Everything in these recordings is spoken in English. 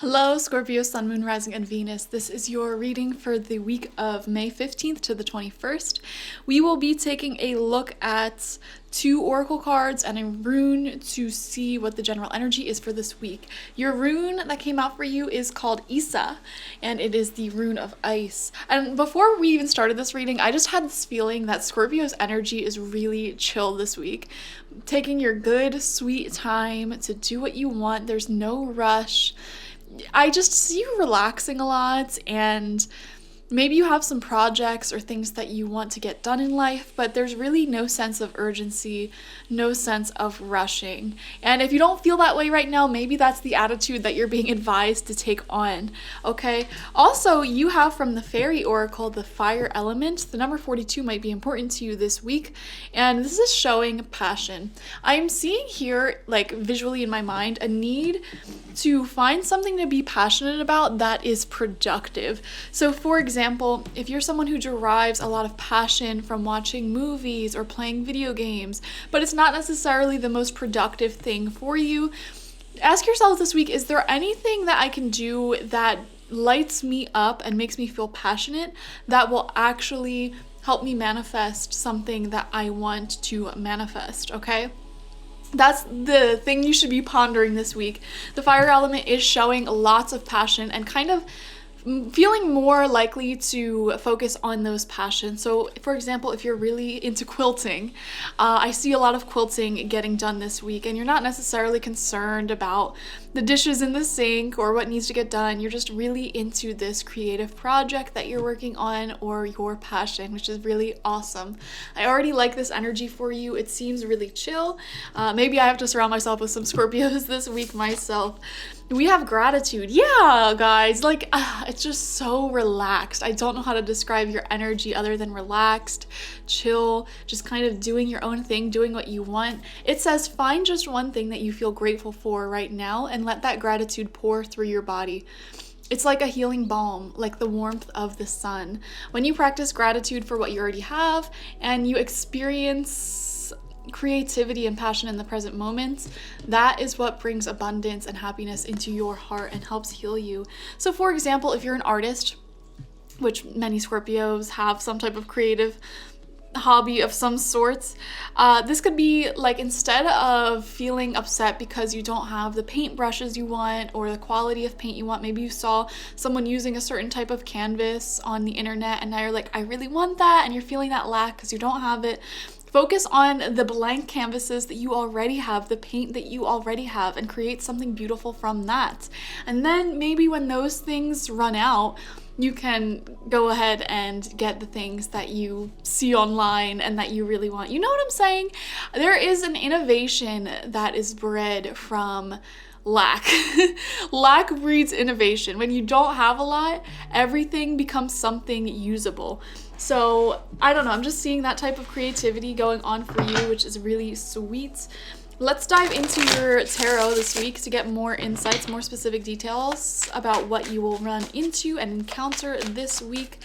Hello, Scorpio, Sun, Moon, Rising, and Venus. This is your reading for the week of May 15th to the 21st. We will be taking a look at 2 oracle cards and a rune to see what the general energy is for this week. Your rune that came out for you is called Isa, and it is the rune of ice. And before we even started this reading, I just had this feeling that Scorpio's energy is really chill this week. Taking your good, sweet time to do what you want. There's no rush. I just see you relaxing a lot, and maybe you have some projects or things that you want to get done in life, but there's really no sense of urgency, no sense of rushing. And if you don't feel that way right now, maybe that's the attitude that you're being advised to take on, okay? Also, you have from the fairy oracle the fire element. The number 42 might be important to you this week, and this is showing passion. I am seeing here, like visually in my mind, a need to find something to be passionate about that is productive. So for example, if you're someone who derives a lot of passion from watching movies or playing video games, but it's not necessarily the most productive thing for you, ask yourself this week, is there anything that I can do that lights me up and makes me feel passionate that will actually help me manifest something that I want to manifest, okay? That's the thing you should be pondering this week. The fire element is showing lots of passion and kind of feeling more likely to focus on those passions. So for example, if you're really into quilting, I see a lot of quilting getting done this week, and you're not necessarily concerned about the dishes in the sink or what needs to get done. You're just really into this creative project that you're working on or your passion, which is really awesome. I already like this energy for you. It seems really chill. Maybe I have to surround myself with some Scorpios this week myself. We have gratitude. Yeah, guys, like it's just so relaxed. I don't know how to describe your energy other than relaxed, chill, just kind of doing your own thing, doing what you want. It says find just one thing that you feel grateful for right now and let that gratitude pour through your body. It's like a healing balm, like the warmth of the sun. When you practice gratitude for what you already have and you experience creativity and passion in the present moments, that is what brings abundance and happiness into your heart and helps heal you. So for example, if you're an artist, which many Scorpios have some type of creative hobby of some sorts, this could be like, instead of feeling upset because you don't have the paint brushes you want or the quality of paint you want, maybe you saw someone using a certain type of canvas on the internet and now you're like, I really want that, and you're feeling that lack because you don't have it. Focus on the blank canvases that you already have, the paint that you already have, and create something beautiful from that. And then maybe when those things run out, you can go ahead and get the things that you see online and that you really want. You know what I'm saying? There is an innovation that is bred from lack. Lack breeds innovation. When you don't have a lot, everything becomes something usable. So I don't know, I'm just seeing that type of creativity going on for you, which is really sweet. Let's dive into your tarot this week to get more insights, more specific details about what you will run into and encounter this week.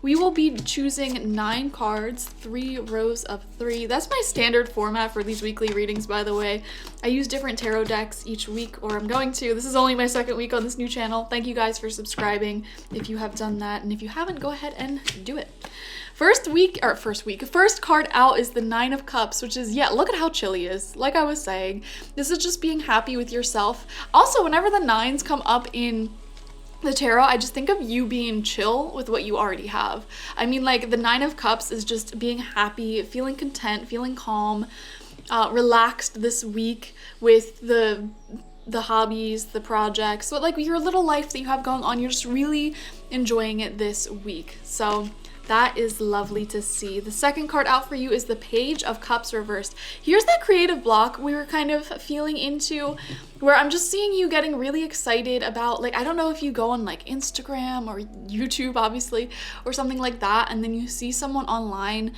We will be choosing 9 cards, 3 rows of 3. That's my standard format for these weekly readings, by the way. I use different tarot decks each week, or I'm going to. This is only my 2nd week on this new channel. Thank you guys for subscribing if you have done that, and if you haven't, go ahead and do it. First card out is the 9 of Cups, which is, yeah, look at how chill he is. Like I was saying, this is just being happy with yourself. Also, whenever the 9s come up in the tarot, I just think of you being chill with what you already have. I mean, like, the 9 of Cups is just being happy, feeling content, feeling calm, relaxed this week with the hobbies, the projects, so like your little life that you have going on, you're just really enjoying it this week. So that is lovely to see. The second card out for you is the Page of Cups reversed. Here's that creative block we were kind of feeling into, where I'm just seeing you getting really excited about, like, I don't know if you go on like Instagram or YouTube, obviously, or something like that, and then you see someone online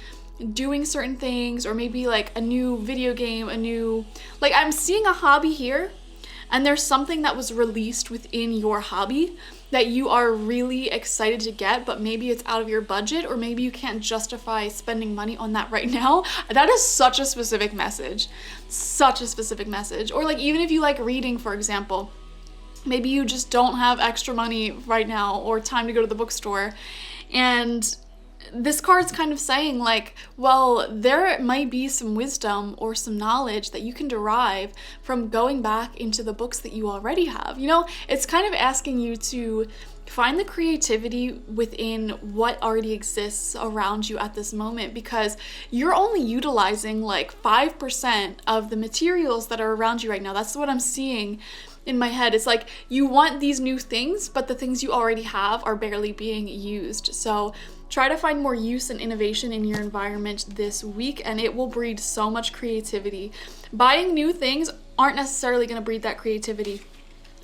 doing certain things, or maybe like a new video game, like I'm seeing a hobby here, and there's something that was released within your hobby that you are really excited to get, but maybe it's out of your budget, or maybe you can't justify spending money on that right now. That is such a specific message. Such a specific message. Or like, even if you like reading, for example, Maybe you just don't have extra money right now or time to go to the bookstore. And this card's kind of saying like, well, there might be some wisdom or some knowledge that you can derive from going back into the books that you already have. You know, it's kind of asking you to find the creativity within what already exists around you at this moment, because you're only utilizing like 5% of the materials that are around you right now. That's what I'm seeing in my head. It's like you want these new things, but the things you already have are barely being used. So try to find more use and innovation in your environment this week, and it will breed so much creativity. Buying new things aren't necessarily going to breed that creativity.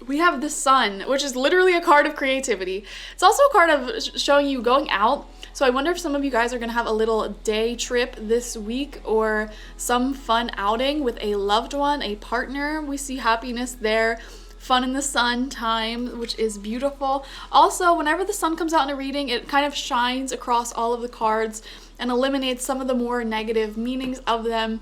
We have the Sun, which is literally a card of creativity. It's also a card of showing you going out. So I wonder if some of you guys are going to have a little day trip this week or some fun outing with a loved one, a partner. We see happiness there. Fun in the sun time, which is beautiful. Also, whenever the sun comes out in a reading, it kind of shines across all of the cards and eliminates some of the more negative meanings of them.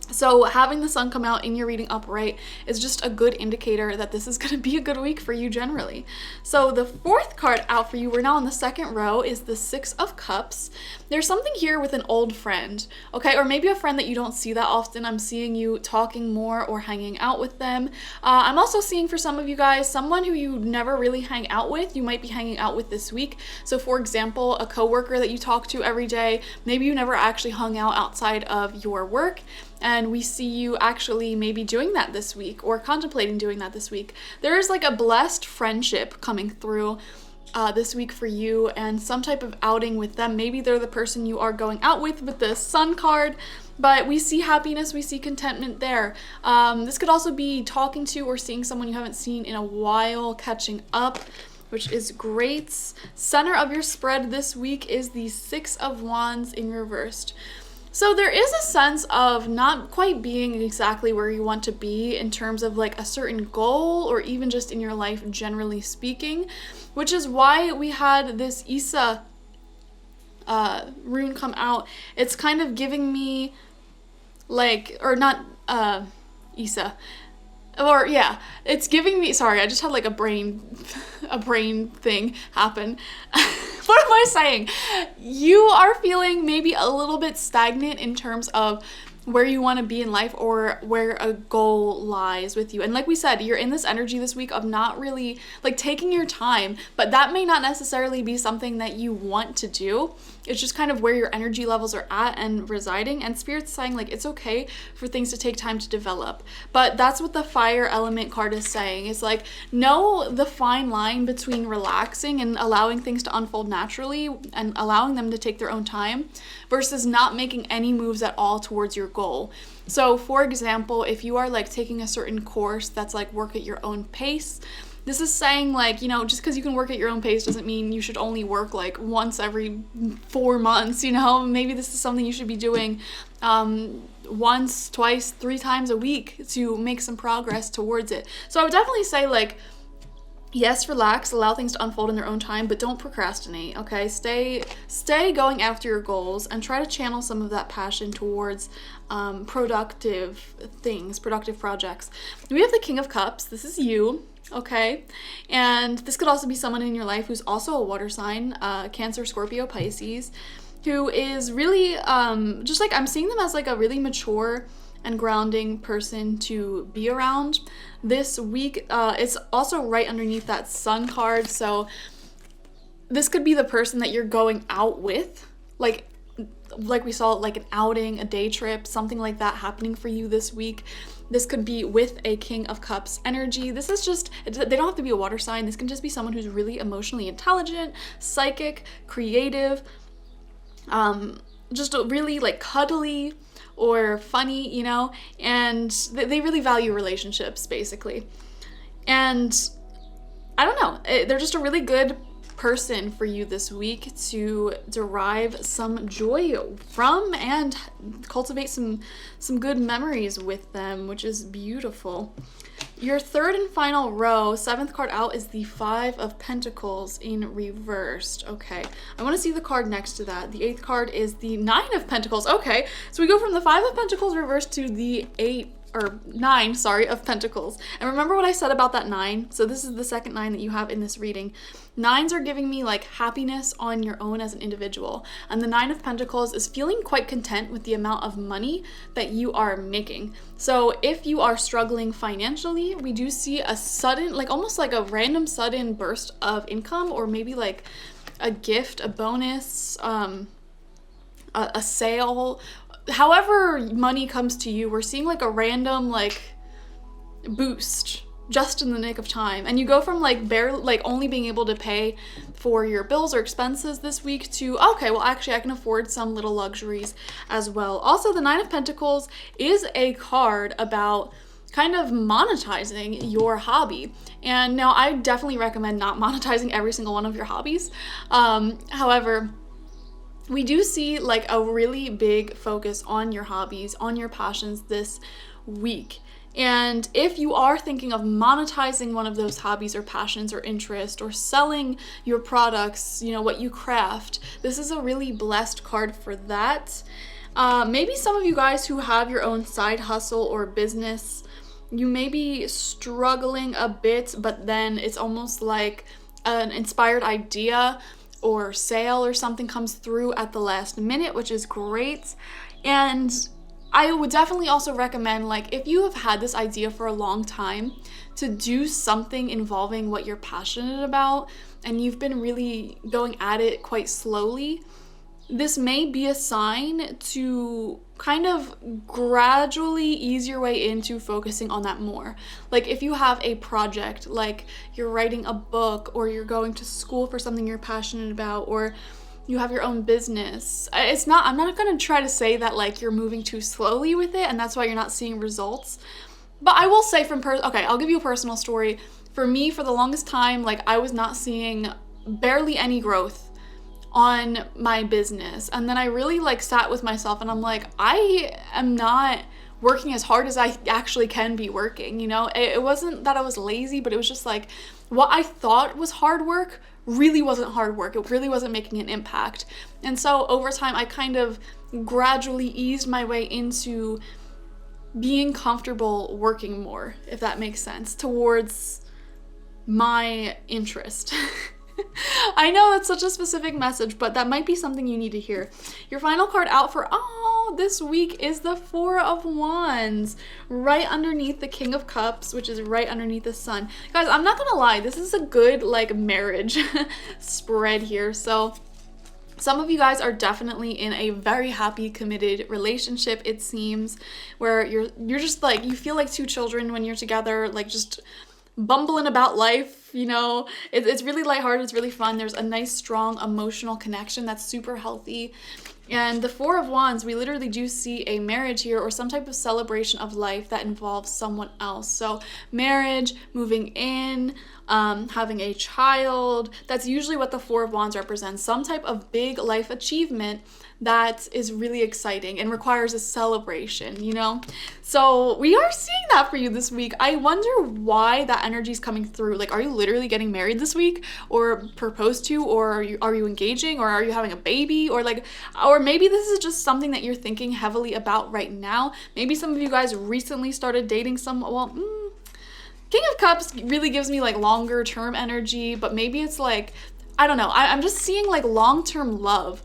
So having the sun come out in your reading upright is just a good indicator that this is going to be a good week for you generally. So the fourth card out for you, we're now in the second row, is the Six of Cups. There's something here with an old friend, okay? Or maybe a friend that you don't see that often. I'm seeing you talking more or hanging out with them. I'm also seeing for some of you guys, someone who you never really hang out with, you might be hanging out with this week. So for example, a coworker that you talk to every day, maybe you never actually hung out outside of your work, and we see you actually maybe doing that this week or contemplating doing that this week. There is like a blessed friendship coming through this week for you, and some type of outing with them. Maybe they're the person you are going out with the Sun card, but we see happiness, we see contentment there. This could also be talking to or seeing someone you haven't seen in a while, catching up, which is great. Center of your spread this week is the Six of Wands in reversed. So there is a sense of not quite being exactly where you want to be in terms of like a certain goal or even just in your life generally speaking, which is why we had this Isa rune come out. It's kind of giving me like, or not Isa, or yeah, it's giving me, sorry, I just had like a brain thing happen. What am I saying? You are feeling maybe a little bit stagnant in terms of where you want to be in life or where a goal lies with you. And like we said, you're in this energy this week of not really like taking your time, but that may not necessarily be something that you want to do. It's just kind of where your energy levels are at and residing, and Spirit's saying like it's okay for things to take time to develop. But that's what the fire element card is saying. It's like, know the fine line between relaxing and allowing things to unfold naturally and allowing them to take their own time versus not making any moves at all towards your goal. So for example, if you are like taking a certain course that's like work at your own pace, this is saying like, you know, just because you can work at your own pace doesn't mean you should only work like once every 4 months, you know. Maybe this is something you should be doing once, twice, 3 times a week to make some progress towards it. So I would definitely say like, yes, relax, allow things to unfold in their own time, but don't procrastinate, okay? Stay going after your goals and try to channel some of that passion towards productive things, productive projects. We have the King of Cups. This is you, okay? And this could also be someone in your life who's also a water sign, Cancer, Scorpio, Pisces, who is really just like, I'm seeing them as like a really mature and grounding person to be around this week. It's also right underneath that Sun card, so this could be the person that you're going out with, like we saw, like an outing, a day trip, something like that happening for you this week. This could be with a King of Cups energy. This is just, they don't have to be a water sign. This can just be someone who's really emotionally intelligent, psychic, creative, just really like cuddly or funny, you know, and they really value relationships basically. And I don't know, they're just a really good person for you this week to derive some joy from and cultivate some good memories with them, which is beautiful. Your third and final row, 7th card out, is the 5 of Pentacles in reversed. Okay, I want to see the card next to that. The 8th card is the 9 of Pentacles. Okay, so we go from the 5 of Pentacles reversed to the 8 of Pentacles. And remember what I said about that 9? So this is the second 9 that you have in this reading. 9s are giving me like happiness on your own as an individual. And the 9 of Pentacles is feeling quite content with the amount of money that you are making. So if you are struggling financially, we do see a sudden, like almost like a random sudden burst of income, or maybe like a gift, a bonus, a sale. However money comes to you, we're seeing like a random like boost just in the nick of time, and you go from like barely, like only being able to pay for your bills or expenses this week to, okay, well actually I can afford some little luxuries as well. Also, the 9 of Pentacles is a card about kind of monetizing your hobby. And now I definitely recommend not monetizing every single one of your hobbies. However, we do see like a really big focus on your hobbies, on your passions this week. And if you are thinking of monetizing one of those hobbies or passions or interest, or selling your products, you know, what you craft, this is a really blessed card for that. Maybe some of you guys who have your own side hustle or business, you may be struggling a bit, but then it's almost like an inspired idea or sale or something comes through at the last minute, which is great. And I would definitely also recommend, like, if you have had this idea for a long time, to do something involving what you're passionate about and you've been really going at it quite slowly, this may be a sign to kind of gradually ease your way into focusing on that more. Like if you have a project, like you're writing a book, or you're going to school for something you're passionate about, or you have your own business. I'm not gonna try to say that like you're moving too slowly with it and that's why you're not seeing results. But I will say okay, I'll give you a personal story. For me, for the longest time, like I was not seeing barely any growth on my business. And then I really like sat with myself and I'm like, I am not working as hard as I actually can be working, you know? It wasn't that I was lazy, but it was just like what I thought was hard work really wasn't hard work. It really wasn't making an impact. And so over time, I kind of gradually eased my way into being comfortable working more, if that makes sense, towards my interest. I know that's such a specific message, but that might be something you need to hear. Your final card out for this week is the 4 of Wands, right underneath the King of Cups, which is right underneath the Sun. Guys, I'm not gonna lie, this is a good like marriage spread here. So some of you guys are definitely in a very happy, committed relationship, it seems, where you're just like, you feel like two children when you're together, like just bumbling about life, you know. It's really lighthearted, it's really fun. There's a nice, strong emotional connection that's super healthy. And the 4 of Wands, we literally do see a marriage here, or some type of celebration of life that involves someone else. So marriage, moving in, having a child, that's usually what the 4 of Wands represents. Some type of big life achievement that is really exciting and requires a celebration, you know? So we are seeing that for you this week. I wonder why that energy is coming through. Like, are you literally getting married this week, or proposed to, or are you engaging, or are you having a baby, or maybe this is just something that you're thinking heavily about right now. Maybe some of you guys recently started dating King of Cups really gives me like longer term energy, but maybe it's like, I don't know. I'm just seeing like long-term love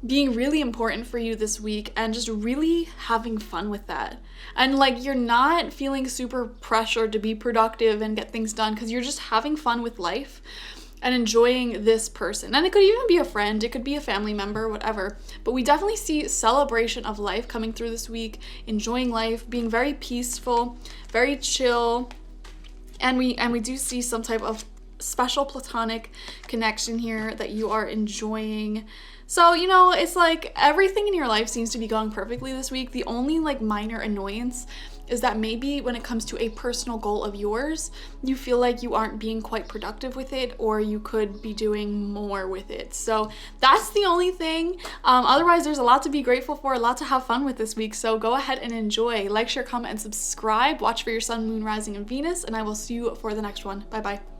being really important for you this week, and just really having fun with that. And like, you're not feeling super pressured to be productive and get things done, because you're just having fun with life and enjoying this person. And it could even be a friend, it could be a family member, whatever. But we definitely see celebration of life coming through this week, enjoying life, being very peaceful, very chill. And we do see some type of special platonic connection here that you are enjoying. So, you know, it's like everything in your life seems to be going perfectly this week. The only like minor annoyance is that maybe when it comes to a personal goal of yours, you feel like you aren't being quite productive with it, or you could be doing more with it. So that's the only thing. Otherwise, there's a lot to be grateful for, a lot to have fun with this week. So go ahead and enjoy. Like, share, comment, and subscribe. Watch for your sun, moon, rising, and Venus, and I will see you for the next one. Bye-bye.